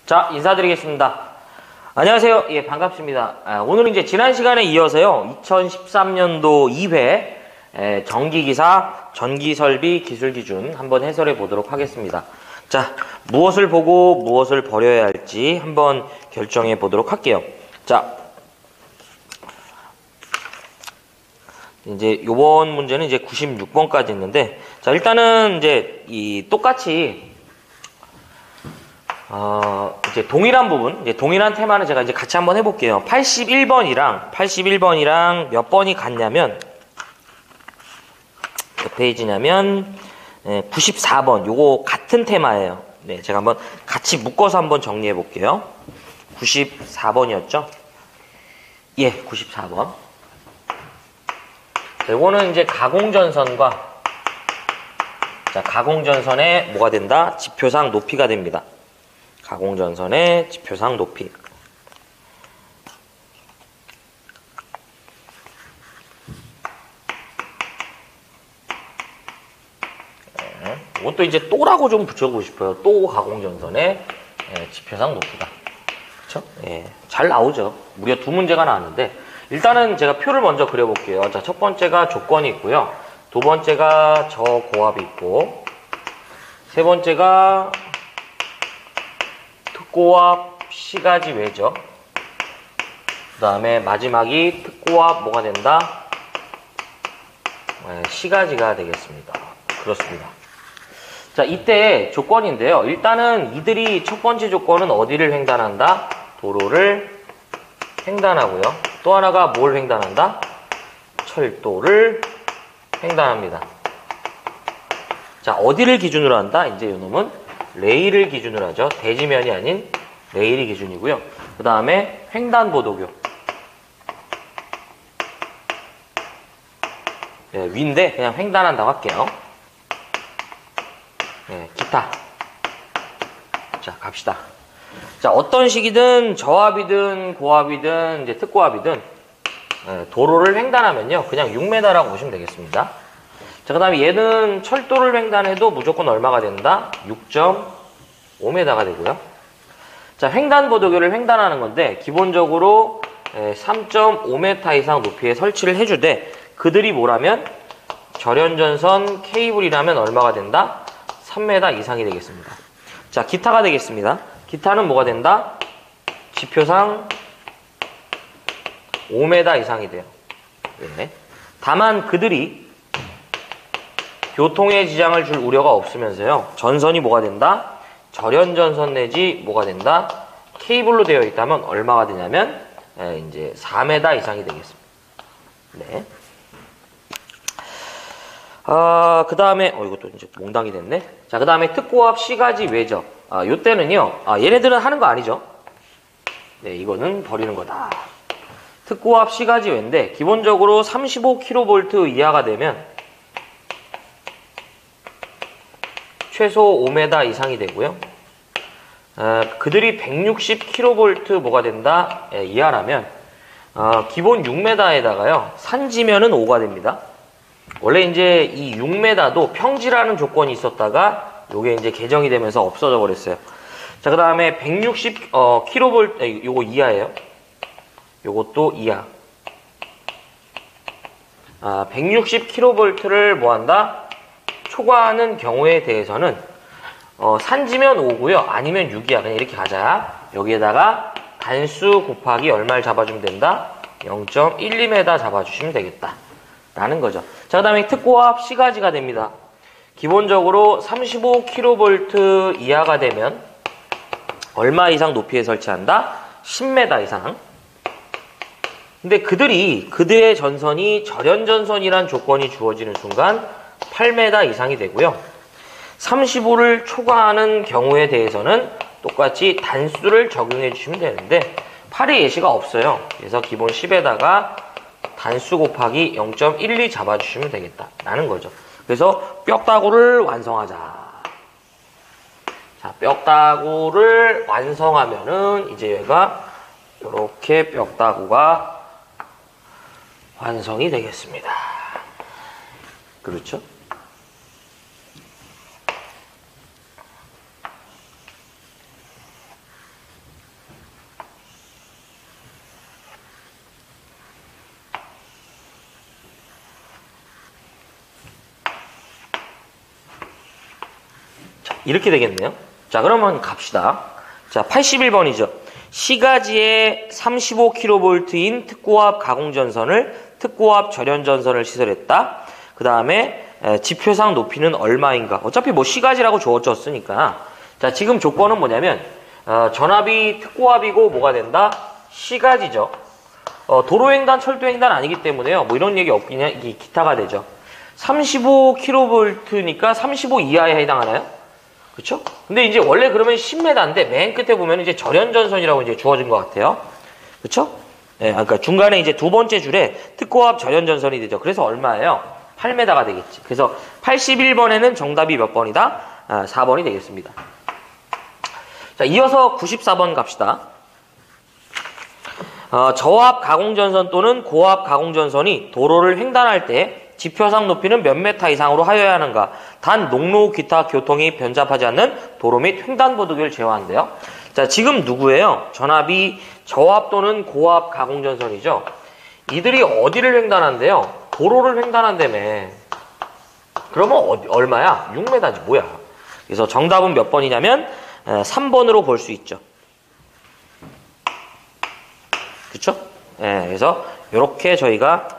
자, 인사드리겠습니다. 안녕하세요. 예, 반갑습니다. 오늘은 이제 지난 시간에 이어서요, 2013년도 2회 전기기사 전기설비 기술기준 한번 해설해 보도록 하겠습니다. 자, 무엇을 보고 무엇을 버려야 할지 한번 결정해 보도록 할게요. 자, 이제 요번 문제는 이제 96번까지 있는데, 자, 일단은 이제 똑같이 이제 동일한 부분, 이제 동일한 테마는 제가 이제 같이 한번 해볼게요. 81번이랑 몇 번이 같냐면, 몇 페이지냐면, 94번. 요거 같은 테마예요. 네, 제가 한번 같이 묶어서 한번 정리해 볼게요. 94번이었죠? 예, 94번. 요거는 이제 가공전선과, 자, 가공전선의 뭐가 된다? 지표상 높이가 됩니다. 가공전선의 지표상 높이. 이것도 이제 또라고 좀 붙여보고 싶어요. 또 가공전선의 지표상 높이다. 그쵸? 예, 잘 나오죠. 무려 두 문제가 나왔는데, 일단은 제가 표를 먼저 그려볼게요. 자, 첫 번째가 조건이 있고요. 두 번째가 저고압이 있고, 세 번째가 특고압 시가지 외죠. 그 다음에 마지막이 특고압 뭐가 된다? 시가지가 되겠습니다. 그렇습니다. 자, 이때 조건인데요. 일단은 이들이 첫 번째 조건은 어디를 횡단한다? 도로를 횡단하고요. 또 하나가 뭘 횡단한다? 철도를 횡단합니다. 자, 어디를 기준으로 한다? 이제 이놈은 레일을 기준으로 하죠. 대지면이 아닌 레일이 기준이고요. 그 다음에 횡단보도교. 네, 위인데 그냥 횡단한다고 할게요. 네, 기타. 자, 갑시다. 자, 어떤 식이든 저압이든 고압이든 이제 특고압이든 도로를 횡단하면요, 그냥 6m라고 보시면 되겠습니다. 자, 그 다음에 얘는 철도를 횡단해도 무조건 얼마가 된다? 6.5m가 되고요. 자, 횡단보도교를 횡단하는 건데 기본적으로 3.5m 이상 높이에 설치를 해주되, 그들이 뭐라면 절연전선 케이블이라면 얼마가 된다? 3m 이상이 되겠습니다. 자, 기타가 되겠습니다. 기타는 뭐가 된다? 지표상 5m 이상이 돼요. 네. 다만 그들이 교통에 지장을 줄 우려가 없으면서요, 전선이 뭐가 된다? 절연전선 내지 뭐가 된다? 케이블로 되어 있다면 얼마가 되냐면 이제 4m 이상이 되겠습니다. 네. 그 다음에 이것도 이제 몽당이 됐네. 자, 그 다음에 특고압 시가지 외적. 요때는요, 얘네들은 하는 거 아니죠? 네, 이거는 버리는 거다. 특고압 시가지 외인데 기본적으로 35kV 이하가 되면 최소 5m 이상이 되고요. 그들이 160kV 뭐가 된다? 이하라면 기본 6m에다가요, 산지면은 5가 됩니다. 원래 이제 이 6m도 평지라는 조건이 있었다가 요게 이제 개정이 되면서 없어져 버렸어요. 자, 그 다음에 160kV 요거 이하예요. 요것도 이하. 160kV를 뭐 한다? 초과하는 경우에 대해서는 산지면 5고요. 아니면 6이야. 그냥 이렇게 가자. 여기에다가 단수 곱하기 얼마를 잡아주면 된다? 0.12m 잡아주시면 되겠다. 라는 거죠. 자, 그 다음에 특고압 시가지가 됩니다. 기본적으로 35kV 이하가 되면 얼마 이상 높이에 설치한다? 10m 이상. 근데 그들의 전선이 절연전선이란 조건이 주어지는 순간 8m 이상이 되고요. 35를 초과하는 경우에 대해서는 똑같이 단수를 적용해 주시면 되는데 8의 예시가 없어요. 그래서 기본 10에다가 단수 곱하기 0.12 잡아주시면 되겠다 라는 거죠. 그래서 뼈다구를 완성하자. 자, 뼈다구를 완성하면은 이제 얘가 이렇게 뼈다구가 완성이 되겠습니다. 그렇죠? 이렇게 되겠네요. 자, 그러면 갑시다. 자, 81번이죠. 시가지에 35kV인 특고압 가공전선을 특고압 절연전선을 시설했다. 그 다음에 지표상 높이는 얼마인가. 어차피 뭐 시가지라고 주어졌으니까. 자, 지금 조건은 뭐냐면 전압이 특고압이고 뭐가 된다? 시가지죠. 도로횡단, 철도횡단 아니기 때문에요. 뭐 이런 얘기 없긴 기타가 되죠. 35kV니까 35 이하에 해당하나요? 그쵸? 근데 이제 원래 그러면 10m인데 맨 끝에 보면 이제 절연전선이라고 이제 주어진 것 같아요. 그쵸? 예, 그러니까 중간에 이제 두 번째 줄에 특고압 절연전선이 되죠. 그래서 얼마예요? 8m가 되겠지. 그래서 81번에는 정답이 몇 번이다? 4번이 되겠습니다. 자, 이어서 94번 갑시다. 저압 가공전선 또는 고압 가공전선이 도로를 횡단할 때 지표상 높이는 몇 메타 이상으로 하여야 하는가? 단 농로 기타 교통이 변잡하지 않는 도로 및 횡단보도기를 제외한대요. 자, 지금 누구예요? 전압이 저압 또는 고압 가공전선이죠. 이들이 어디를 횡단한대요? 도로를 횡단한다며. 그러면 얼마야? 6m지 뭐야? 그래서 정답은 몇 번이냐면 3번으로 볼 수 있죠. 그쵸? 예, 그래서 이렇게 저희가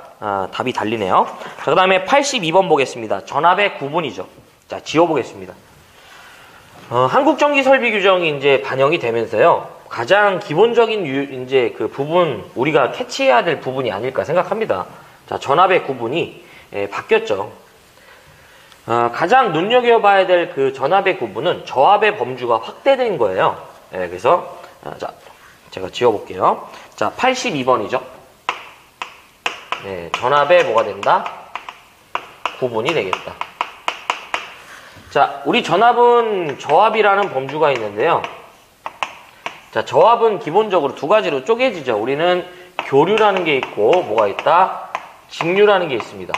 답이 달리네요. 자, 그 다음에 82번 보겠습니다. 전압의 구분이죠. 자, 지워보겠습니다. 한국전기설비규정이 이제 반영이 되면서요. 가장 기본적인 이제 그 부분, 우리가 캐치해야 될 부분이 아닐까 생각합니다. 자, 전압의 구분이 바뀌었죠. 가장 눈여겨봐야 될 그 전압의 구분은 저압의 범주가 확대된 거예요. 그래서, 자, 제가 지워볼게요. 자, 82번이죠. 네, 전압에 뭐가 된다? 구분이 되겠다. 자, 우리 전압은 저압이라는 범주가 있는데요. 자, 저압은 기본적으로 두 가지로 쪼개지죠. 우리는 교류라는 게 있고, 뭐가 있다? 직류라는 게 있습니다.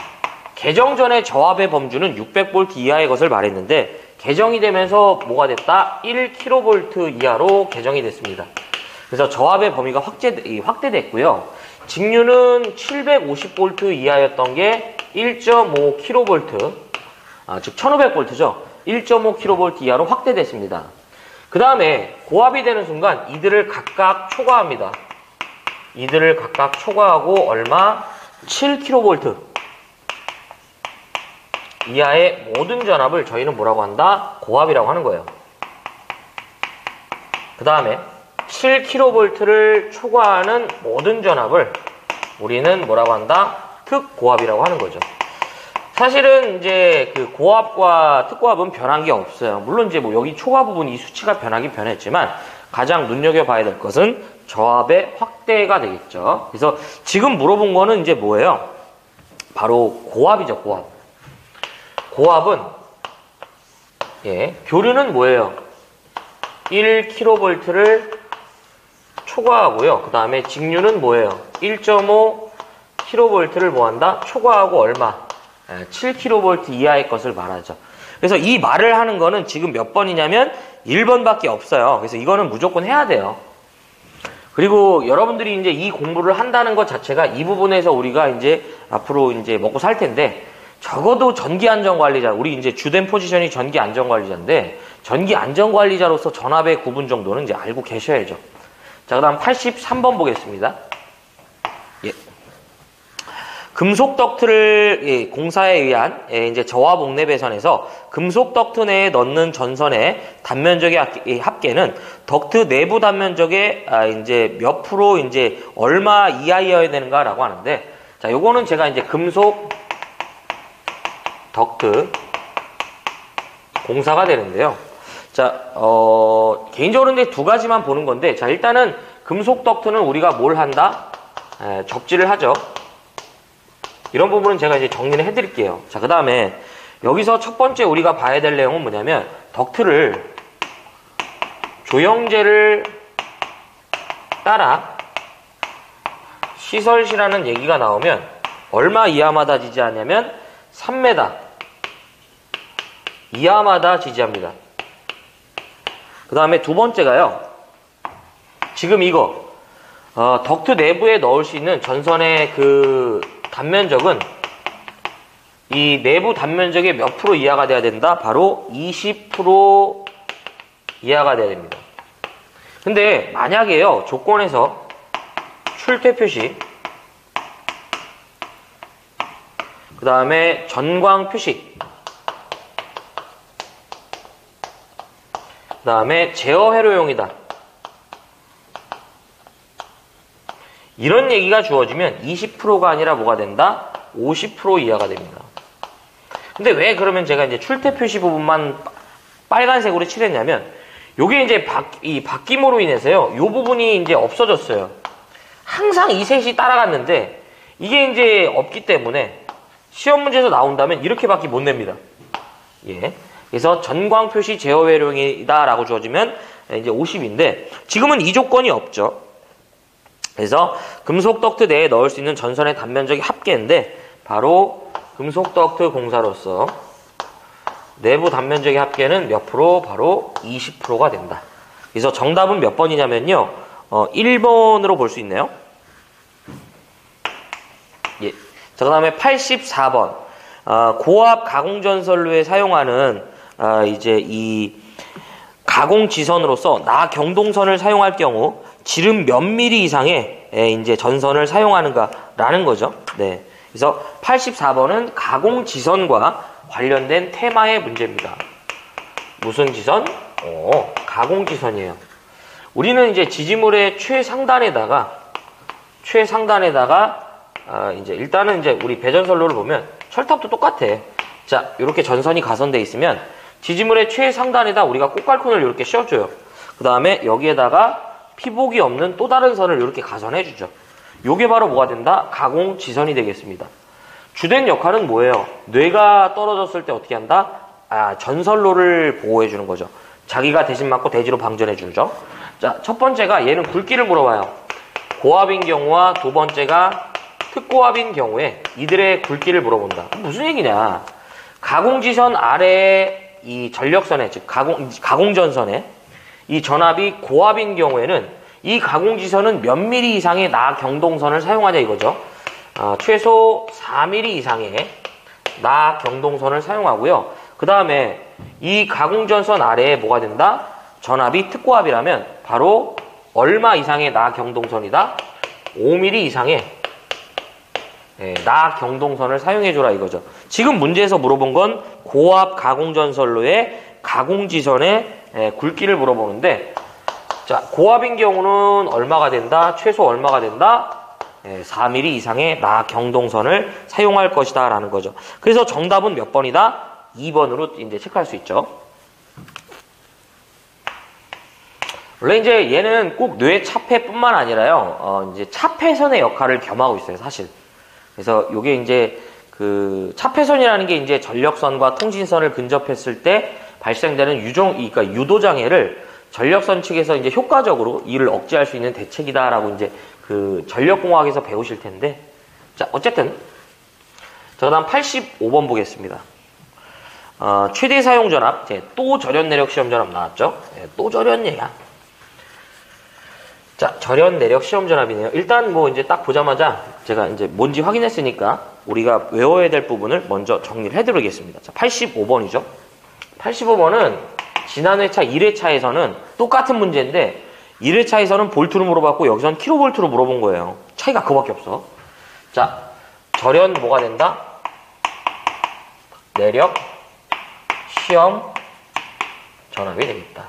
개정 전에 저압의 범주는 600V 이하의 것을 말했는데, 개정이 되면서 뭐가 됐다? 1kV 이하로 개정이 됐습니다. 그래서 저압의 범위가 확대됐고요. 직류는 750V 이하였던 게 1.5kV, 즉 1500V죠. 1.5kV 이하로 확대됐습니다. 그 다음에 고압이 되는 순간 이들을 각각 초과합니다. 이들을 각각 초과하고 얼마? 7kV 이하의 모든 전압을 저희는 뭐라고 한다? 고압이라고 하는 거예요. 그 다음에 7kV를 초과하는 모든 전압을 우리는 뭐라고 한다? 특고압이라고 하는 거죠. 사실은 이제 그 고압과 특고압은 변한 게 없어요. 물론 이제 뭐 여기 초과 부분 이 수치가 변하긴 변했지만 가장 눈여겨봐야 될 것은 저압의 확대가 되겠죠. 그래서 지금 물어본 거는 이제 뭐예요? 바로 고압이죠, 고압. 고압은 교류는 뭐예요? 1kV를 초과하고요. 그 다음에 직류는 뭐예요? 1.5kV를 뭐한다? 초과하고 얼마? 7kV 이하의 것을 말하죠. 그래서 이 말을 하는 거는 지금 몇 번이냐면 1번밖에 없어요. 그래서 이거는 무조건 해야 돼요. 그리고 여러분들이 이제 이 공부를 한다는 것 자체가 이 부분에서 우리가 이제 앞으로 이제 먹고 살 텐데 적어도 전기안전관리자, 우리 이제 주된 포지션이 전기안전관리자인데 전기안전관리자로서 전압의 구분 정도는 이제 알고 계셔야죠. 자, 그 다음 83번 보겠습니다. 금속 덕트를 공사에 의한 이제 저압 옥내 배선에서 금속 덕트 내에 넣는 전선의 단면적의 합계는 덕트 내부 단면적의 이제 몇 프로 이제 얼마 이하여야 되는가라고 하는데, 자, 요거는 제가 이제 금속 덕트 공사가 되는데요. 자, 개인적으로 이제 두 가지만 보는 건데, 자, 일단은 금속 덕트는 우리가 뭘 한다? 접지를 하죠. 이런 부분은 제가 이제 정리를 해드릴게요. 자, 그 다음에 여기서 첫 번째 우리가 봐야 될 내용은 뭐냐면 덕트를 조형제를 따라 시설시라는 얘기가 나오면 얼마 이하마다 지지하냐면 3m 이하마다 지지합니다. 그 다음에 두 번째가요. 지금 이거 덕트 내부에 넣을 수 있는 전선의 그 단면적은 이 내부 단면적의 몇 프로 이하가 돼야 된다? 바로 20% 이하가 돼야 됩니다. 근데 만약에요, 조건에서 출퇴 표시, 그 다음에 전광 표시, 그 다음에 제어 회로용이다, 이런 얘기가 주어지면 20%가 아니라 뭐가 된다? 50% 이하가 됩니다. 근데 왜 그러면 제가 이제 출퇴 표시 부분만 빨간색으로 칠했냐면, 요게 이제 이 바뀜으로 인해서요, 요 부분이 이제 없어졌어요. 항상 이 셋이 따라갔는데, 이게 이제 없기 때문에, 시험 문제에서 나온다면 이렇게밖에 못 냅니다. 예. 그래서 전광 표시 제어 회로용이다 라고 주어지면 이제 50인데, 지금은 이 조건이 없죠. 그래서 금속 덕트 내에 넣을 수 있는 전선의 단면적이 합계인데, 바로 금속 덕트 공사로서 내부 단면적의 합계는 몇 프로? 바로 20%가 된다. 그래서 정답은 몇 번이냐면요, 1번으로 볼 수 있네요. 예. 자, 그 다음에 84번. 고압 가공전선로에 사용하는, 이제 이 가공지선으로서 나경동선을 사용할 경우 지름 몇 미리 이상의 이제 전선을 사용하는가라는 거죠. 네. 그래서 84번은 가공지선과 관련된 테마의 문제입니다. 무슨 지선? 가공지선이에요. 우리는 이제 지지물의 최상단에다가 이제 일단은 이제 우리 배전선로를 보면 철탑도 똑같아. 자, 이렇게 전선이 가선돼 있으면 지지물의 최상단에다 우리가 꽃갈콘을 이렇게 씌워줘요. 그 다음에 여기에다가 피복이 없는 또 다른 선을 이렇게 가선해주죠. 요게 바로 뭐가 된다? 가공지선이 되겠습니다. 주된 역할은 뭐예요? 뇌가 떨어졌을 때 어떻게 한다? 전선로를 보호해주는 거죠. 자기가 대신 맞고 대지로 방전해주죠. 자, 첫 번째가 얘는 굵기를 물어봐요. 고압인 경우와 두 번째가 특고압인 경우에 이들의 굵기를 물어본다. 무슨 얘기냐? 가공지선 아래에 이 전력선에, 즉 가공전선에 이 전압이 고압인 경우에는 이 가공지선은 몇 미리 이상의 나경동선을 사용하냐 이거죠. 최소 4mm 이상의 나경동선을 사용하고요. 그 다음에 이 가공전선 아래에 뭐가 된다? 전압이 특고압이라면 바로 얼마 이상의 나경동선이다? 5mm 이상의 나경동선을 사용해줘라 이거죠. 지금 문제에서 물어본 건 고압 가공전선로의 가공지선의 굵기를 물어보는데, 자, 고압인 경우는 얼마가 된다? 최소 얼마가 된다? 4mm 이상의 나경동선을 사용할 것이다 라는 거죠. 그래서 정답은 몇 번이다? 2번으로 이제 체크할 수 있죠. 원래 이제 얘는 꼭 뇌 차폐뿐만 아니라요, 이제 차폐선의 역할을 겸하고 있어요, 사실. 그래서 요게 이제 그 차폐선이라는 게 이제 전력선과 통신선을 근접했을 때 발생되는 그러니까 유도장애를 전력선 측에서 이제 효과적으로 이를 억제할 수 있는 대책이다라고 이제 그 전력공학에서 배우실 텐데, 자, 어쨌든 자, 그다음 85번 보겠습니다. 최대 사용 전압, 또 절연 내력 시험 전압 나왔죠? 또 절연 얘야. 자, 절연 내력 시험 전압이네요. 일단 뭐 이제 딱 보자마자 제가 이제 뭔지 확인했으니까 우리가 외워야 될 부분을 먼저 정리를 해드리겠습니다. 자, 85번이죠. 85번은 지난 회차 1회차에서는 똑같은 문제인데 1회차에서는 볼트로 물어봤고 여기서는 킬로볼트로 물어본 거예요. 차이가 그거밖에 없어. 자, 절연 뭐가 된다? 내력 시험 전압이 되겠다.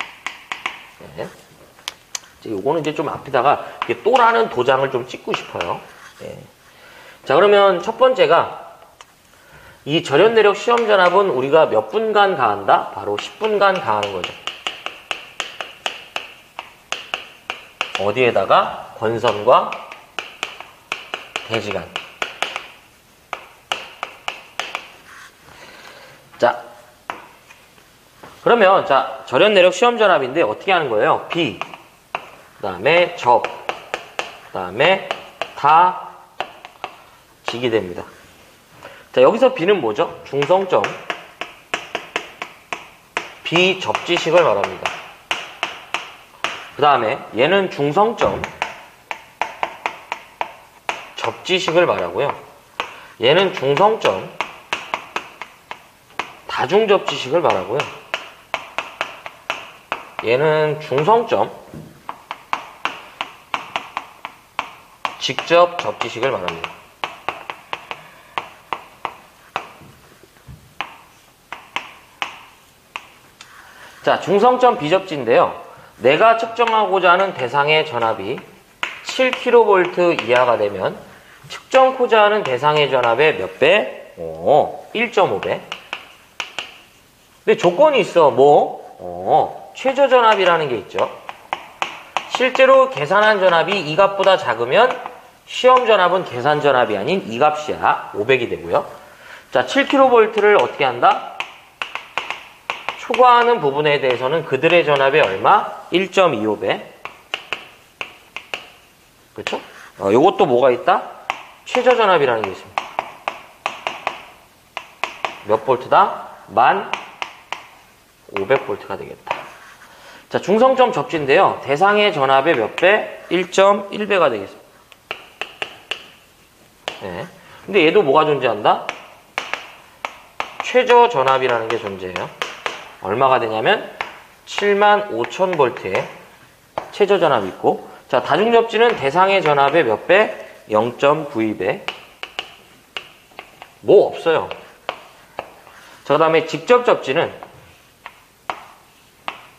네. 요거는 이제 좀 앞에다가 또라는 도장을 좀 찍고 싶어요. 네. 자, 그러면 첫 번째가 이 절연 내력 시험 전압은 우리가 몇 분간 가한다? 바로 10분간 가하는 거죠. 어디에다가? 권선과 대지간. 자, 그러면 자, 절연 내력 시험 전압인데 어떻게 하는 거예요? B, 그 다음에 접, 그 다음에 다 지게 됩니다. 자, 여기서 B는 뭐죠? 중성점 비접지식을 말합니다. 그 다음에 얘는 중성점 접지식을 말하고요. 얘는 중성점 다중접지식을 말하고요. 얘는 중성점, 직접 접지식을 말합니다. 자, 중성점 비접지인데요. 내가 측정하고자 하는 대상의 전압이 7kV 이하가 되면 측정코자 하는 대상의 전압의 몇 배? 1.5배. 근데 조건이 있어. 최저 전압이라는 게 있죠. 실제로 계산한 전압이 이 값보다 작으면 시험 전압은 계산 전압이 아닌 이 값이야. 500이 되고요. 자, 7kV를 어떻게 한다? 초과하는 부분에 대해서는 그들의 전압이 얼마? 1.25배. 그렇죠? 요것도 뭐가 있다? 최저 전압이라는 게 있습니다. 몇 볼트다? 1500볼트가 되겠다. 자, 중성점 접지인데요. 대상의 전압의 몇 배? 1.1배가 되겠습니다. 네. 근데 얘도 뭐가 존재한다? 최저 전압이라는 게 존재해요. 얼마가 되냐면 75,000V의 최저 전압이 있고, 자, 다중접지는 대상의 전압의 몇 배? 0.92배. 뭐 없어요. 자, 그 다음에 직접 접지는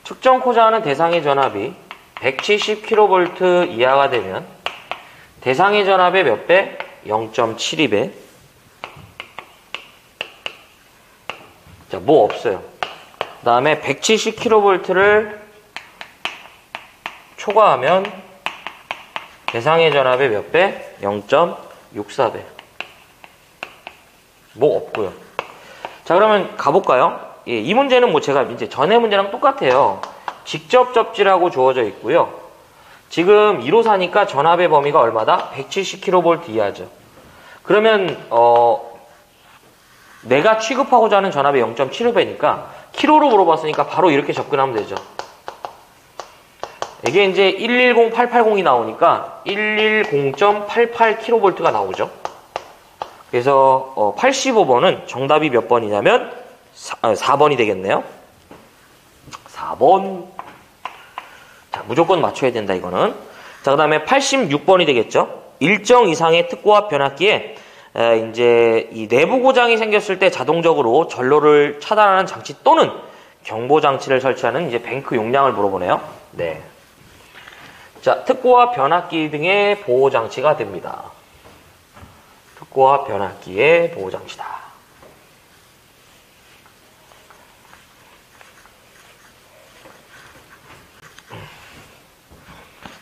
측정코자 하는 대상의 전압이 170kV 이하가 되면 대상의 전압의 몇 배? 0.72배. 자, 뭐 없어요. 그 다음에 170kV를 초과하면 대상의 전압의 몇 배? 0.64배. 뭐 없고요. 자, 그러면 가볼까요? 예, 이 문제는 뭐 제가 이제 전에 문제랑 똑같아요. 직접 접지라고 주어져 있고요. 지금 1호사니까 전압의 범위가 얼마다? 170kV 이하죠. 그러면 내가 취급하고자 하는 전압이 0.75배니까 키로로 물어봤으니까 바로 이렇게 접근하면 되죠. 이게 이제 110880이 나오니까 110.88kV가 나오죠. 그래서 85번은 정답이 몇 번이냐면 4번이 되겠네요. 4번. 자, 무조건 맞춰야 된다, 이거는. 자, 그 다음에 86번이 되겠죠. 일정 이상의 특고압 변압기에 이제 이 내부 고장이 생겼을 때 자동적으로 전로를 차단하는 장치 또는 경보 장치를 설치하는 이제 뱅크 용량을 물어보네요. 네. 자, 특고압 변압기 등의 보호 장치가 됩니다. 특고압 변압기의 보호 장치다.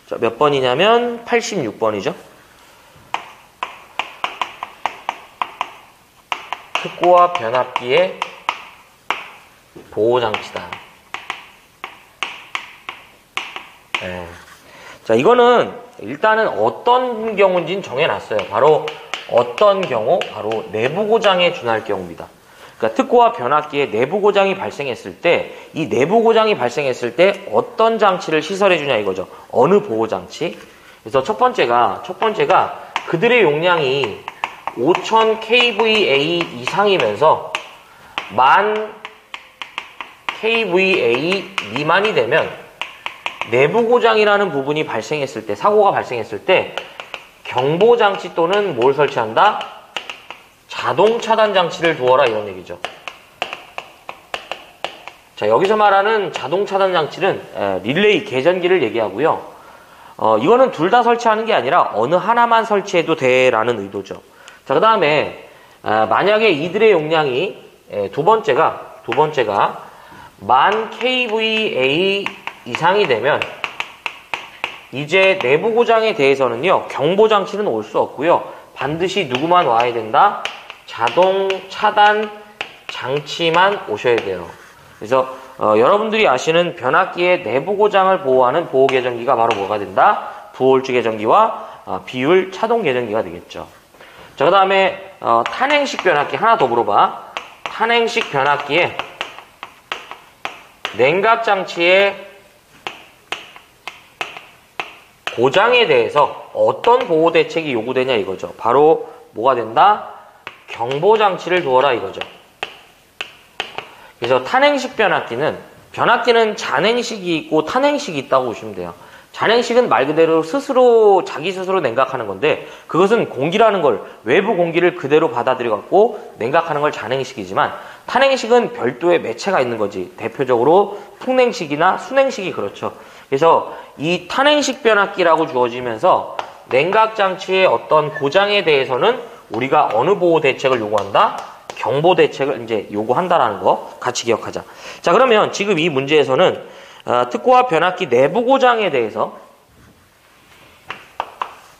자, 몇 번이냐면 86번이죠. 특고압 변압기의 보호 장치다. 네. 자, 이거는 일단은 어떤 경우인지는 정해놨어요. 바로 어떤 경우? 바로 내부 고장에 준할 경우입니다. 그러니까 특고압 변압기에 내부 고장이 발생했을 때, 이 내부 고장이 발생했을 때 어떤 장치를 시설해 주냐 이거죠. 어느 보호 장치? 그래서 첫 번째가 그들의 용량이 5000 kVA 이상이면서 1000 kVA 미만이 되면 내부 고장이라는 부분이 발생했을 때, 사고가 발생했을 때 경보 장치 또는 뭘 설치한다? 자동 차단 장치를 두어라, 이런 얘기죠. 자, 여기서 말하는 자동 차단 장치는 릴레이 계전기를 얘기하고요. 이거는 둘 다 설치하는 게 아니라 어느 하나만 설치해도 돼라는 의도죠. 자, 그 다음에 만약에 이들의 용량이 두 번째가 1000 kVA 이상이 되면 이제 내부 고장에 대해서는요, 경보 장치는 올 수 없고요. 반드시 누구만 와야 된다? 자동 차단 장치만 오셔야 돼요. 그래서 여러분들이 아시는 변압기의 내부 고장을 보호하는 보호 계전기가 바로 뭐가 된다? 부홀주 계전기와 비율 차동 계전기가 되겠죠. 자, 그 다음에 탄행식 변압기 하나 더 물어봐. 탄행식 변압기에 냉각 장치의 고장에 대해서 어떤 보호 대책이 요구되냐 이거죠. 바로 뭐가 된다? 경보 장치를 두어라 이거죠. 그래서 탄행식 변압기는 잔행식이 있고 탄행식이 있다고 보시면 돼요. 잔행식은 말 그대로 자기 스스로 냉각하는 건데, 그것은 공기라는 걸, 외부 공기를 그대로 받아들여 갖고 냉각하는 걸 잔행식이지만, 탄행식은 별도의 매체가 있는 거지. 대표적으로 풍냉식이나 순행식이 그렇죠. 그래서 이 탄행식 변압기라고 주어지면서 냉각장치의 어떤 고장에 대해서는 우리가 어느 보호 대책을 요구한다? 경보 대책을 이제 요구한다라는 거 같이 기억하자. 자, 그러면 지금 이 문제에서는 특고압 변압기 내부 고장에 대해서,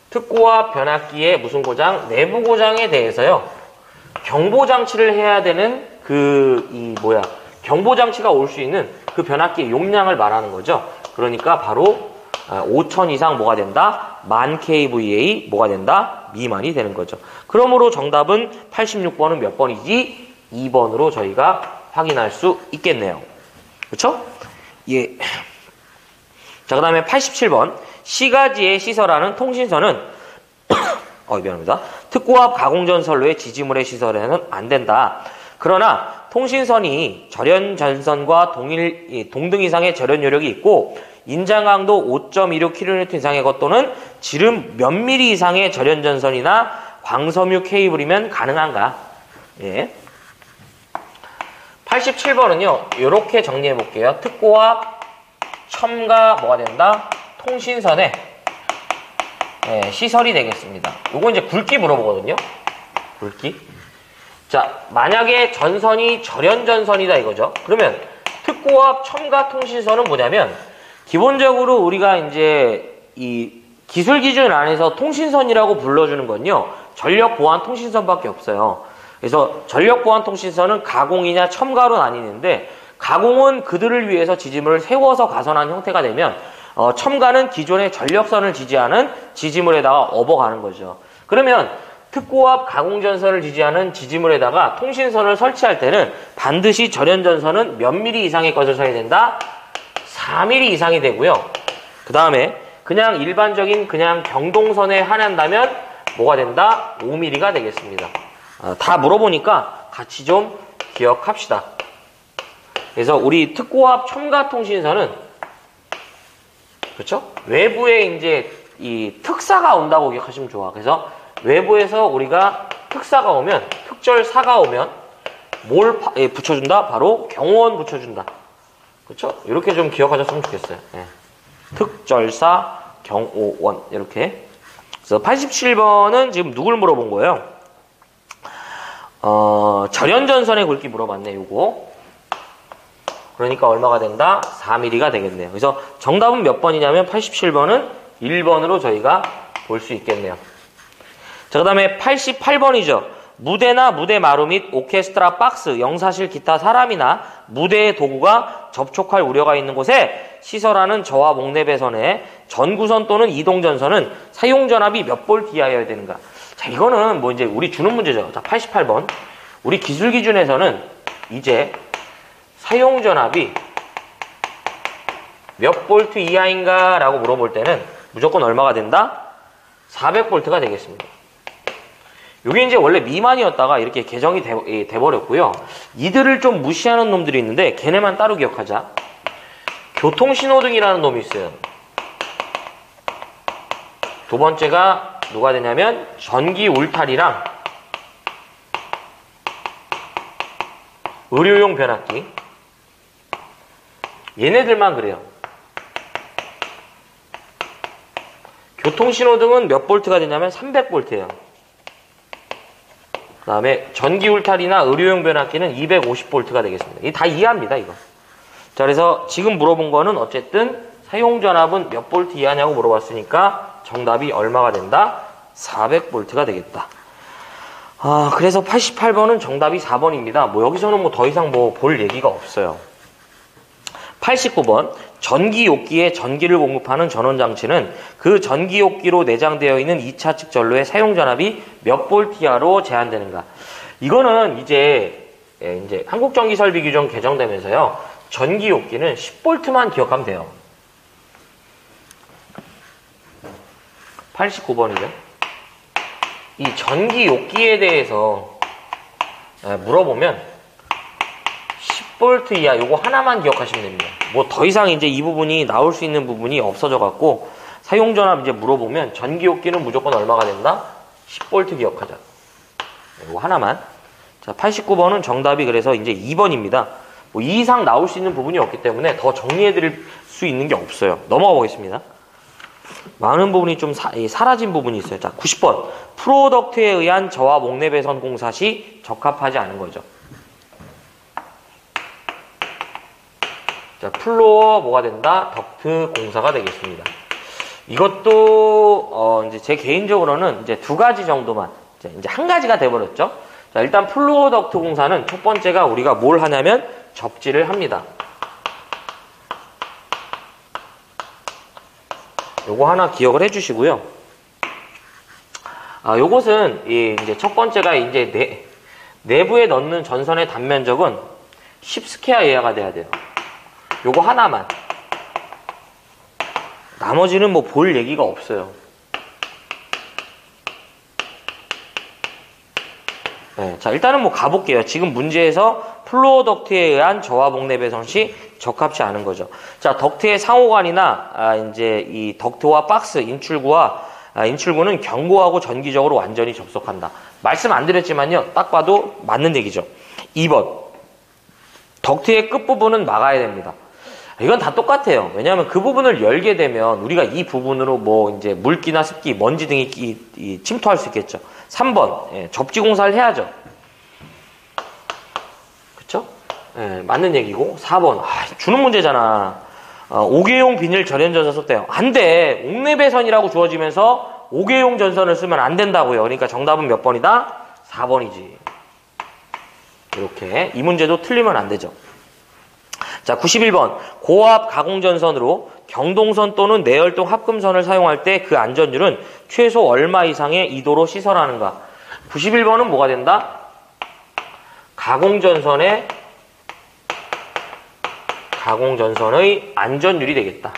특고압 변압기의 무슨 고장? 내부 고장에 대해서요, 경보 장치를 해야 되는 경보 장치가 올 수 있는 그 변압기의 용량을 말하는 거죠. 그러니까 바로 5,000 이상 뭐가 된다? 10,000kVA 뭐가 된다? 미만이 되는 거죠. 그러므로 정답은 86번은 몇 번이지? 2번으로 저희가 확인할 수 있겠네요. 그렇죠? 예. 자, 그 다음에 87번. 시가지에 시설하는 통신선은 미안합니다. 특고압 가공전선로의 지지물의 시설에는 안 된다. 그러나 통신선이 절연전선과 동등 이상의 절연 요력이 있고 인장강도 5.26kN 이상의 것 또는 지름 몇 미리 이상의 절연전선이나 광섬유 케이블이면 가능한가? 예. 87번은요, 이렇게 정리해 볼게요. 특고압 첨가 뭐가 된다? 통신선에 시설이 되겠습니다. 요거 이제 굵기 물어보거든요. 굵기. 자, 만약에 전선이 절연전선이다 이거죠. 그러면 특고압 첨가 통신선은 뭐냐면, 기본적으로 우리가 이제 이 기술 기준 안에서 통신선이라고 불러주는 건요, 전력 보안 통신선밖에 없어요. 그래서 전력 보안 통신선은 가공이냐 첨가로 나뉘는데, 가공은 그들을 위해서 지지물을 세워서 가선한 형태가 되면, 첨가는 기존의 전력선을 지지하는 지지물에다가 업어가는 거죠. 그러면 특고압 가공전선을 지지하는 지지물에다가 통신선을 설치할 때는 반드시 절연전선은 몇 미리 이상의 것을 써야 된다? 4mm 이상이 되고요. 그 다음에 그냥 일반적인 그냥 경동선에 한한다면 뭐가 된다? 5mm가 되겠습니다. 다 물어보니까 같이 좀 기억합시다. 그래서 우리 특고압 첨가 통신선은, 그렇죠? 외부에 이제 이 특사가 온다고 기억하시면 좋아. 그래서 외부에서 우리가 특사가 오면, 특절사가 오면 뭘 붙여준다? 바로 경호원 붙여준다. 그렇죠? 이렇게 좀 기억하셨으면 좋겠어요. 예. 특절사, 경호원 이렇게. 그래서 87번은 지금 누굴 물어본 거예요? 절연전선의 굵기 물어봤네, 요거. 그러니까 얼마가 된다? 4mm가 되겠네요. 그래서 정답은 몇 번이냐면 87번은 1번으로 저희가 볼 수 있겠네요. 자, 그 다음에 88번이죠. 무대나 무대 마루 및 오케스트라 박스, 영사실 기타 사람이나 무대의 도구가 접촉할 우려가 있는 곳에 시설하는 저하 목내 배선에 전구선 또는 이동전선은 사용전압이 몇 볼트 이하여야 되는가? 자, 이거는 뭐 이제 우리 주는 문제죠. 자, 88번. 우리 기술 기준에서는 이제 사용전압이 몇 볼트 이하인가 라고 물어볼 때는 무조건 얼마가 된다? 400볼트가 되겠습니다. 이게 이제 원래 미만이었다가 이렇게 개정이 돼버렸고요. 이들을 좀 무시하는 놈들이 있는데 걔네만 따로 기억하자. 교통신호등이라는 놈이 있어요. 두 번째가 누가 되냐면 전기 울타리랑 의료용 변압기. 얘네들만 그래요. 교통신호등은 몇 볼트가 되냐면 300볼트예요. 그 다음에 전기 울타리나 의료용 변압기는 250볼트가 되겠습니다. 이게 다 이해합니다, 이거. 자, 그래서 지금 물어본 거는 어쨌든 사용전압은 몇 볼트 이하냐고 물어봤으니까 정답이 얼마가 된다? 400볼트가 되겠다. 그래서 88번은 정답이 4번입니다. 뭐 여기서는 뭐 더 이상 뭐 볼 얘기가 없어요. 89번. 전기욕기에 전기를 공급하는 전원장치는 그 전기욕기로 내장되어 있는 2차 측 전로의 사용전압이 몇 볼트 이하로 제한되는가? 이거는 이제 한국전기설비규정 개정되면서요. 전기욕기는 10볼트만 기억하면 돼요. 89번이죠. 이 전기욕기에 대해서 물어보면 10V 이하 요거 하나만 기억하시면 됩니다. 뭐 더 이상 이제 이 부분이 나올 수 있는 부분이 없어져 갖고 사용전압 이제 물어보면 전기요기는 무조건 얼마가 된다? 10V 기억하자. 요거 하나만. 자, 89번은 정답이 그래서 이제 2번입니다. 뭐 이 이상 나올 수 있는 부분이 없기 때문에 더 정리해 드릴 수 있는 게 없어요. 넘어가 보겠습니다. 많은 부분이 좀 사라진 부분이 있어요. 자, 90번. 프로덕트에 의한 저하 목내 배선 공사 시 적합하지 않은 거죠. 자, 플로어 뭐가 된다? 덕트 공사가 되겠습니다. 이것도 이제 제 개인적으로는 이제 두 가지 정도만 이제 한 가지가 돼버렸죠. 자, 일단 플로어 덕트 공사는 첫 번째가 우리가 뭘 하냐면 접지를 합니다. 요거 하나 기억을 해주시고요. 요것은 이제 첫 번째가 이제 내부에 넣는 전선의 단면적은 10스퀘어 이하가 돼야 돼요. 요거 하나만. 나머지는 뭐 볼 얘기가 없어요. 네, 자, 일단은 뭐 가볼게요. 지금 문제에서 플로어 덕트에 의한 저하 목내 배선 시 적합치 않은 거죠. 자, 덕트의 상호관이나 이제 이 덕트와 박스 인출구는 견고하고 전기적으로 완전히 접속한다. 말씀 안 드렸지만요. 딱 봐도 맞는 얘기죠. 2번. 덕트의 끝부분은 막아야 됩니다. 이건 다 똑같아요. 왜냐하면 그 부분을 열게 되면 우리가 이 부분으로 뭐 이제 물기나 습기, 먼지 등이 침투할 수 있겠죠. 3번. 접지 공사를 해야죠. 그쵸? 맞는 얘기고. 4번. 주는 문제잖아. 5개용 비닐 절연 전선 썼대요. 안 돼. 옥내배선이라고 주어지면서 5개용 전선을 쓰면 안 된다고요. 그러니까 정답은 몇 번이다? 4번이지. 이렇게. 이 문제도 틀리면 안 되죠. 자, 91번. 고압 가공전선으로 경동선 또는 내열동 합금선을 사용할 때 그 안전율은 최소 얼마 이상의 이도로 시설하는가? 91번은 뭐가 된다? 가공전선의 안전율이 되겠다.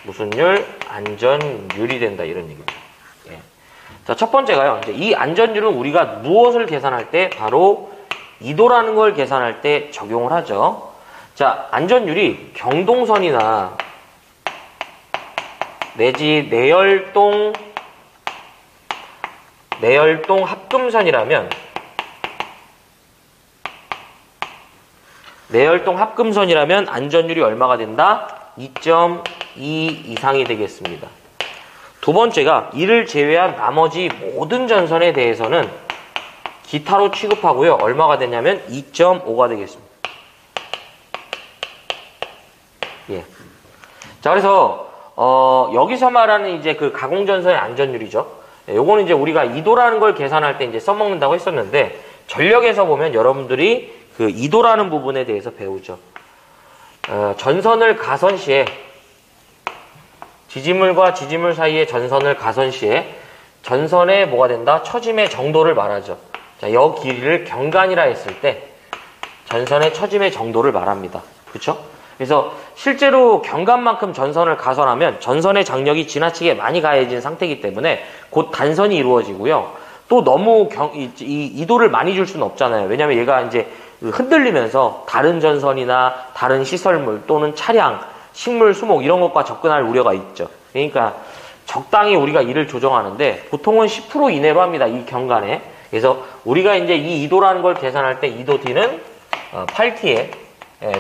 무슨 율? 안전율이 된다. 이런 얘기죠. 예. 자, 첫 번째가요. 이제 이 안전율은 우리가 무엇을 계산할 때? 바로 이도라는 걸 계산할 때 적용을 하죠. 자, 안전율이 경동선이나 내지 내열동 합금선이라면 안전율이 얼마가 된다? 2.2 이상이 되겠습니다. 두 번째가 이를 제외한 나머지 모든 전선에 대해서는 기타로 취급하고요. 얼마가 되냐면 2.5가 되겠습니다. 예. 자, 그래서 여기서 말하는 이제 그 가공전선의 안전율이죠. 요거는 이제 우리가 이도라는 걸 계산할 때 이제 써먹는다고 했었는데 전력에서 보면 여러분들이 그 이도라는 부분에 대해서 배우죠. 전선을 가선 시에 지지물과 지지물 사이의 전선을 가선 시에 전선의 뭐가 된다? 처짐의 정도를 말하죠. 자, 여 길이를 경간이라 했을 때 전선의 처짐의 정도를 말합니다. 그렇죠? 그래서 실제로 경간만큼 전선을 가선하면 전선의 장력이 지나치게 많이 가해진 상태이기 때문에 곧 단선이 이루어지고요. 또 너무 이도를 많이 줄 수는 없잖아요. 왜냐하면 얘가 이제 흔들리면서 다른 전선이나 다른 시설물 또는 차량, 식물, 수목 이런 것과 접근할 우려가 있죠. 그러니까 적당히 우리가 이를 조정하는데 보통은 10% 이내로 합니다. 이 경간에. 그래서 우리가 이제 이 이도라는 걸 계산할 때 이도 D는 8T에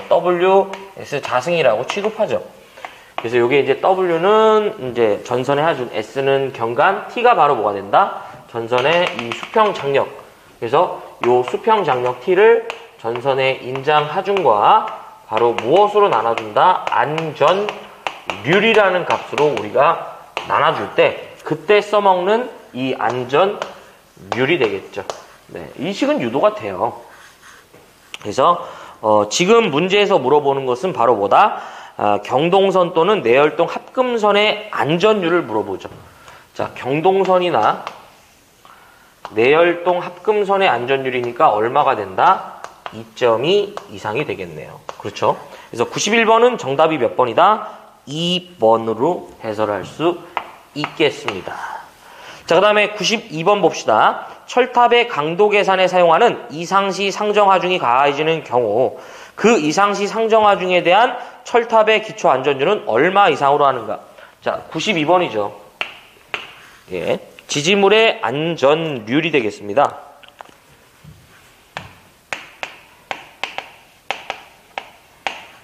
WS 자승이라고 취급하죠. 그래서 이게 이제 W는 이제 전선의 하중, S는 경간, T가 바로 뭐가 된다? 전선의 이 수평 장력. 그래서 이 수평 장력 T를 전선의 인장 하중과 바로 무엇으로 나눠준다? 안전률이라는 값으로 우리가 나눠줄 때 그때 써먹는 이 안전률이 되겠죠. 네, 이 식은 유도가 돼요. 그래서 지금 문제에서 물어보는 것은 바로 뭐다? 경동선 또는 내열동 합금선의 안전율을 물어보죠. 자, 경동선이나 내열동 합금선의 안전율이니까 얼마가 된다? 2.2 이상이 되겠네요. 그렇죠? 그래서 91번은 정답이 몇 번이다? 2번으로 해설할 수 있겠습니다. 자, 그 다음에 92번 봅시다. 철탑의 강도 계산에 사용하는 이상시 상정하중이 가해지는 경우 그 이상시 상정하중에 대한 철탑의 기초 안전율은 얼마 이상으로 하는가? 자, 92번이죠. 예, 지지물의 안전률이 되겠습니다.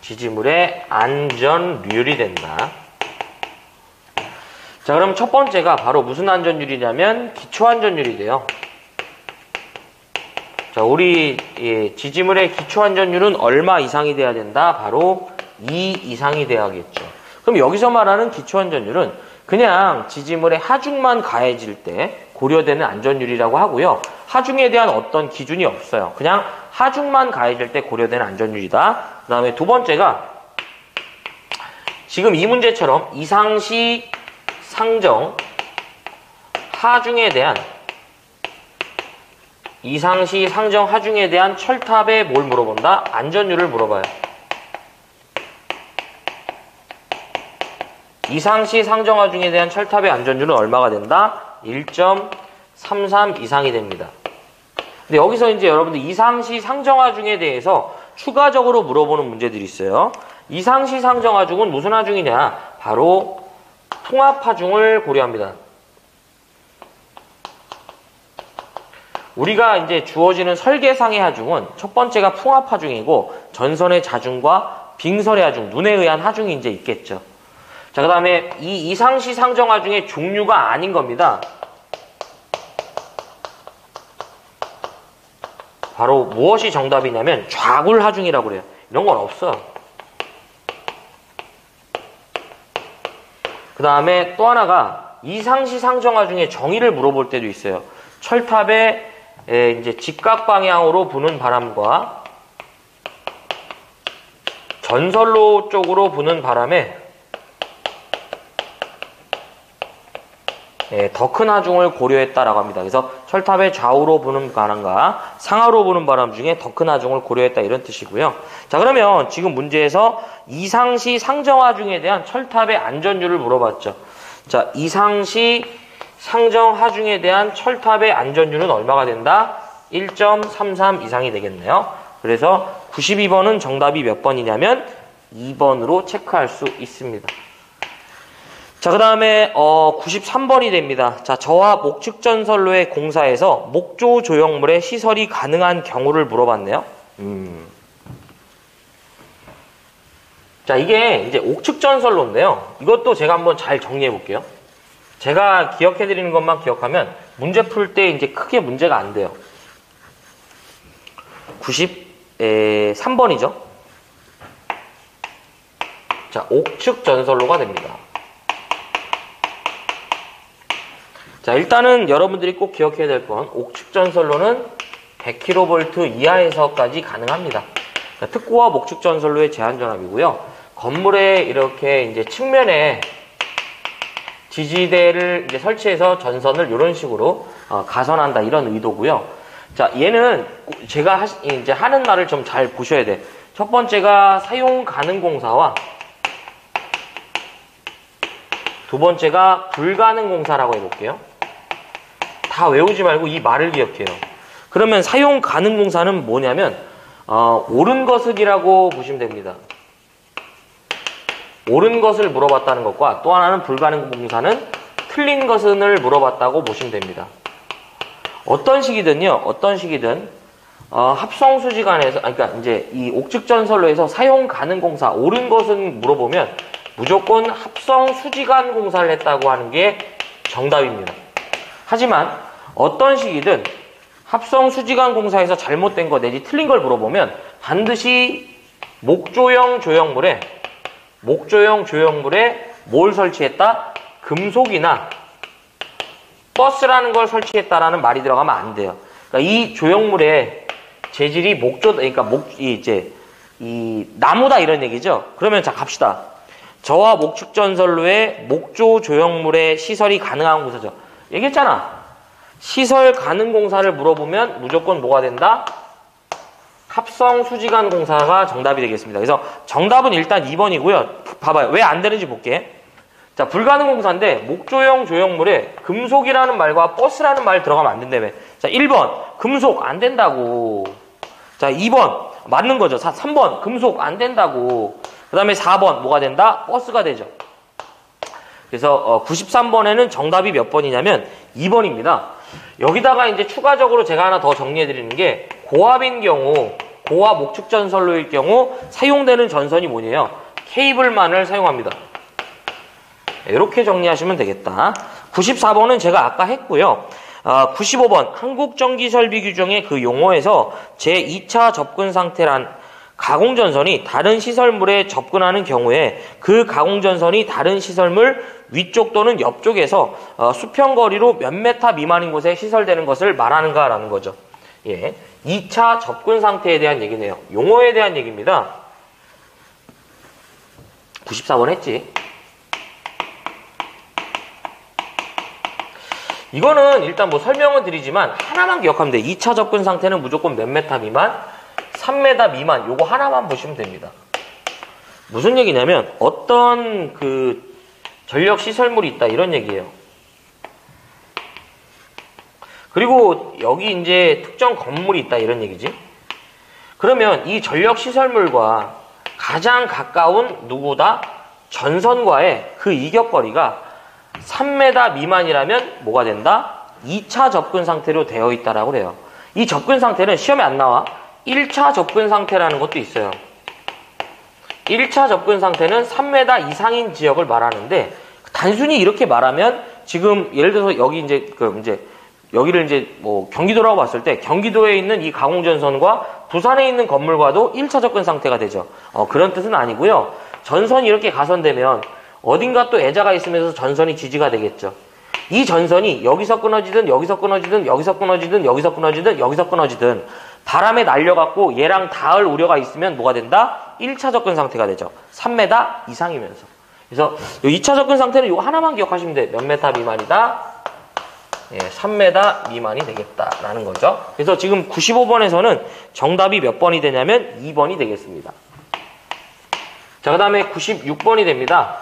지지물의 안전률이 된다. 자, 그럼 첫 번째가 바로 무슨 안전율이냐면 기초 안전율이 돼요. 자, 우리 지지물의 기초 안전율은 얼마 이상이 돼야 된다? 바로 2 이상이 돼야겠죠. 그럼 여기서 말하는 기초 안전율은 그냥 지지물의 하중만 가해질 때 고려되는 안전율이라고 하고요. 하중에 대한 어떤 기준이 없어요. 그냥 하중만 가해질 때 고려되는 안전율이다. 그 다음에 두 번째가 지금 이 문제처럼 이상시 상정 하중에 대한 이상시 상정 하중에 대한 철탑에 뭘 물어본다? 안전율을 물어봐요. 이상시 상정 하중에 대한 철탑의 안전율은 얼마가 된다? 1.33 이상이 됩니다. 근데 여기서 이제 여러분들 이상시 상정 하중에 대해서 추가적으로 물어보는 문제들이 있어요. 이상시 상정 하중은 무슨 하중이냐? 바로 통합 하중을 고려합니다. 우리가 이제 주어지는 설계상의 하중은 첫 번째가 풍합 하중이고 전선의 자중과 빙설의 하중, 눈에 의한 하중이 이제 있겠죠. 자, 그 다음에 이 이상시 상정 하중의 종류가 아닌 겁니다. 바로 무엇이 정답이냐면 좌굴 하중이라고 그래요. 이런 건 없어. 그 다음에 또 하나가 이상시 상정 하중의 정의를 물어볼 때도 있어요. 철탑의 이제 직각 방향으로 부는 바람과 전선로 쪽으로 부는 바람에 더 큰 하중을 고려했다라고 합니다. 그래서 철탑의 좌우로 부는 바람과 상하로 부는 바람 중에 더 큰 하중을 고려했다 이런 뜻이고요. 자, 그러면 지금 문제에서 이상시 상정 하중에 대한 철탑의 안전율을 물어봤죠. 자, 이상시 상정 하중에 대한 철탑의 안전율은 얼마가 된다? 1.33 이상이 되겠네요. 그래서 92번은 정답이 몇 번이냐면 2번으로 체크할 수 있습니다. 자, 그 다음에 93번이 됩니다. 자, 저와 목축전선로의 공사에서 목조 조형물의 시설이 가능한 경우를 물어봤네요. 자, 이게 이제 옥축전선로인데요. 이것도 제가 한번 잘 정리해 볼게요. 제가 기억해 드리는 것만 기억하면 문제 풀 때 이제 크게 문제가 안 돼요. 93번이죠. 자, 옥축전선로가 됩니다. 자, 일단은 여러분들이 꼭 기억해야 될 건 옥축전선로는 100kV 이하에서까지 가능합니다. 자, 특고와 목축전선로의 제한전압이고요. 건물에 이렇게 이제 측면에 지지대를 이제 설치해서 전선을 이런 식으로 가선한다 이런 의도고요. 자, 얘는 제가 이제 하는 말을 좀 잘 보셔야 돼. 첫 번째가 사용 가능 공사와 두 번째가 불가능 공사라고 해볼게요. 다 외우지 말고 이 말을 기억해요. 그러면 사용 가능 공사는 뭐냐면 옳은 것을이라고 보시면 됩니다. 옳은 것을 물어봤다는 것과 또 하나는 불가능 공사는 틀린 것을 물어봤다고 보시면 됩니다. 어떤 식이든 합성수지관에서 그러니까 이제 이 옥축전선로에서 사용 가능 공사 옳은 것은 물어보면 무조건 합성수지관 공사를 했다고 하는 게 정답입니다. 하지만 어떤 식이든 합성수지관 공사에서 잘못된 거 내지 틀린 걸 물어보면 반드시 목조형 조형물에 뭘 설치했다? 금속이나 버스라는 걸 설치했다라는 말이 들어가면 안 돼요. 그러니까 이 조형물의 재질이 그러니까 이 나무다 이런 얘기죠. 그러면 자 갑시다. 저와 목축전선로의 목조 조형물의 시설이 가능한 공사죠. 얘기했잖아. 시설 가능 공사를 물어보면 무조건 뭐가 된다? 합성수지관 공사가 정답이 되겠습니다. 그래서 정답은 일단 2번이고요. 봐봐요. 왜 안 되는지 볼게. 자, 불가능 공사인데 목조형 조형물에 금속이라는 말과 버스라는 말 들어가면 안 된다며. 자, 1번 금속 안 된다고. 자, 2번 맞는 거죠. 3번 금속 안 된다고. 그 다음에 4번 뭐가 된다? 버스가 되죠. 그래서 93번에는 정답이 몇 번이냐면 2번입니다. 여기다가 이제 추가적으로 제가 하나 더 정리해 드리는 게 고압인 경우, 고압 목축 전선로일 경우 사용되는 전선이 뭐냐요? 케이블만을 사용합니다. 이렇게 정리하시면 되겠다. 94번은 제가 아까 했고요. 95번 한국전기설비 규정의 그 용어에서 제2차 접근 상태란 가공전선이 다른 시설물에 접근하는 경우에 그 가공전선이 다른 시설물 위쪽 또는 옆쪽에서 수평거리로 몇 메타 미만인 곳에 시설되는 것을 말하는가라는 거죠. 예, 2차 접근 상태에 대한 얘기네요. 용어에 대한 얘기입니다. 94번 했지. 이거는 일단 뭐 설명은 드리지만 하나만 기억하면 돼. 2차 접근 상태는 무조건 몇 메타 미만? 3m 미만. 요거 하나만 보시면 됩니다. 무슨 얘기냐면 어떤 그 전력 시설물이 있다 이런 얘기예요. 그리고 여기 이제 특정 건물이 있다 이런 얘기지. 그러면 이 전력 시설물과 가장 가까운 누구다? 전선과의 그 이격거리가 3m 미만이라면 뭐가 된다? 2차 접근 상태로 되어 있다라고 그래요. 이 접근 상태는 시험에 안 나와. 1차 접근 상태라는 것도 있어요. 1차 접근 상태는 3m 이상인 지역을 말하는데 단순히 이렇게 말하면 지금 예를 들어서 여기 이제 여기를 이제 뭐 경기도라고 봤을 때 경기도에 있는 이 가공전선과 부산에 있는 건물과도 1차 접근 상태가 되죠. 그런 뜻은 아니고요. 전선이 이렇게 가선되면 어딘가 또 애자가 있으면서 전선이 지지가 되겠죠. 이 전선이 여기서 끊어지든 여기서 끊어지든 여기서 끊어지든 여기서 끊어지든 여기서 끊어지든 바람에 날려갖고 얘랑 닿을 우려가 있으면 뭐가 된다? 1차 접근 상태가 되죠. 3m 이상이면서. 그래서 2차 접근 상태는 이거 하나만 기억하시면 돼요. 몇 메타 미만이다? 예, 3m 미만이 되겠다라는 거죠. 그래서 지금 95번에서는 정답이 몇 번이 되냐면 2번이 되겠습니다. 자, 그 다음에 96번이 됩니다.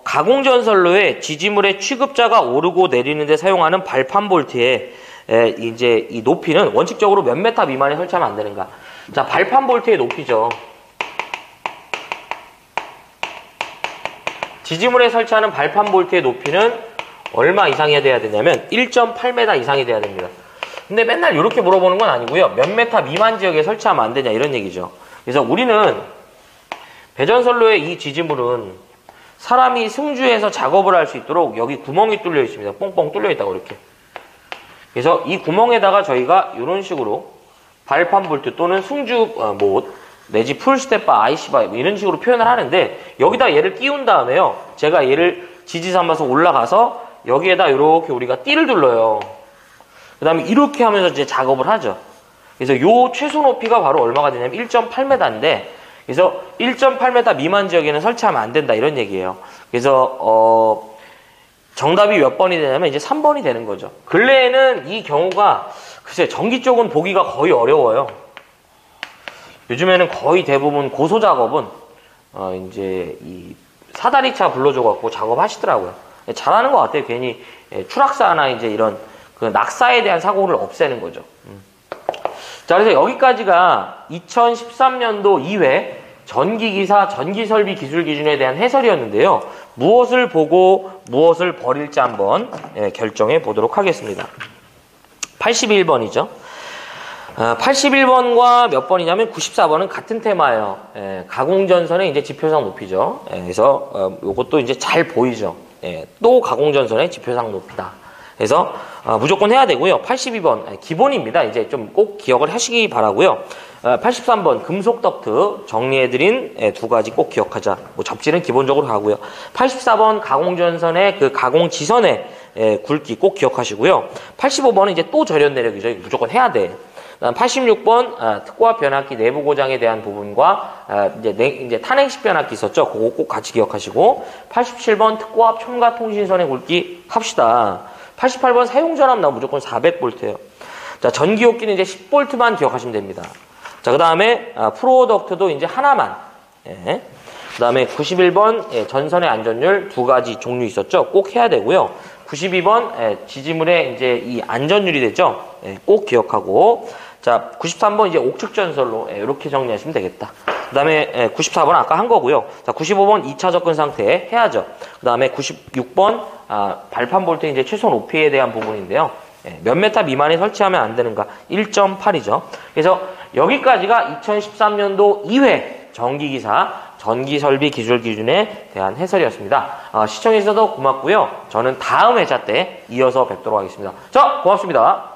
가공전선로에 지지물의 취급자가 오르고 내리는데 사용하는 발판 볼트의 이제 이 높이는 원칙적으로 몇 메타 미만에 설치하면 안 되는가? 자, 발판 볼트의 높이죠. 지지물에 설치하는 발판 볼트의 높이는 얼마 이상이 돼야 되냐면 1.8m 이상이 돼야 됩니다. 근데 맨날 이렇게 물어보는 건 아니고요. 몇 메타 미만 지역에 설치하면 안 되냐 이런 얘기죠. 그래서 우리는 배전선로의 이 지지물은 사람이 승주해서 작업을 할 수 있도록 여기 구멍이 뚫려 있습니다. 뻥뻥 뚫려 있다고 이렇게. 그래서 이 구멍에다가 저희가 이런 식으로 발판 볼트 또는 승주 못 내지 풀스텝바, IC바 이런 식으로 표현을 하는데 여기다 얘를 끼운 다음에요. 제가 얘를 지지 삼아서 올라가서 여기에다 이렇게 우리가 띠를 둘러요. 그 다음에 이렇게 하면서 이제 작업을 하죠. 그래서 요 최소 높이가 바로 얼마가 되냐면 1.8m인데 그래서 1.8m 미만 지역에는 설치하면 안 된다 이런 얘기예요. 그래서 정답이 몇 번이 되냐면 이제 3번이 되는 거죠. 근래에는 이 경우가 글쎄 전기 쪽은 보기가 거의 어려워요. 요즘에는 거의 대부분 고소 작업은 이제 이 사다리차 불러줘갖고 작업하시더라고요. 잘하는 것 같아요. 괜히 추락사나 이제 이런 그 낙사에 대한 사고를 없애는 거죠. 자, 그래서 여기까지가 2013년도 2회 전기기사 전기설비 기술 기준에 대한 해설이었는데요. 무엇을 보고 무엇을 버릴지 한번 결정해 보도록 하겠습니다. 81번이죠. 81번과 몇 번이냐면 94번은 같은 테마예요. 가공전선의 이제 지표상 높이죠. 그래서 요것도 이제 잘 보이죠. 또 가공전선의 지표상 높이다. 그래서 무조건 해야 되고요. 82번 기본입니다. 이제 좀 꼭 기억을 하시기 바라고요. 83번 금속 덕트 정리해드린 두 가지 꼭 기억하자. 뭐 접지는 기본적으로 하고요. 84번 가공전선의 그 가공지선의 굵기 꼭 기억하시고요. 85번은 이제 또 절연 내력이죠. 무조건 해야 돼. 86번 특고압 변압기 내부 고장에 대한 부분과 이제 탄핵식 변압기 있었죠. 그거 꼭 같이 기억하시고 87번 특고압 첨가 통신선의 굵기 합시다. 88번 사용전압 나오면 무조건 400V예요. 자, 전기호끼는 이제 10V만 기억하시면 됩니다. 자, 그 다음에 프로덕트도 이제 하나만. 그 다음에 91번 전선의 안전율 두 가지 종류 있었죠. 꼭 해야 되고요. 92번 지지물의 이제 이 안전율이 되죠. 꼭 기억하고. 자, 93번 이제 옥축전설로 이렇게 정리하시면 되겠다. 그 다음에 94번 아까 한 거고요. 자, 95번 2차 접근 상태 해야죠. 그 다음에 96번 발판 볼 때 이제 최소 높이에 대한 부분인데요. 몇 메타 미만에 설치하면 안 되는가? 1.8이죠. 그래서 여기까지가 2013년도 2회 전기기사 전기설비 기술 기준에 대한 해설이었습니다. 시청해주셔서 고맙고요. 저는 다음 회차 때 이어서 뵙도록 하겠습니다. 자, 고맙습니다.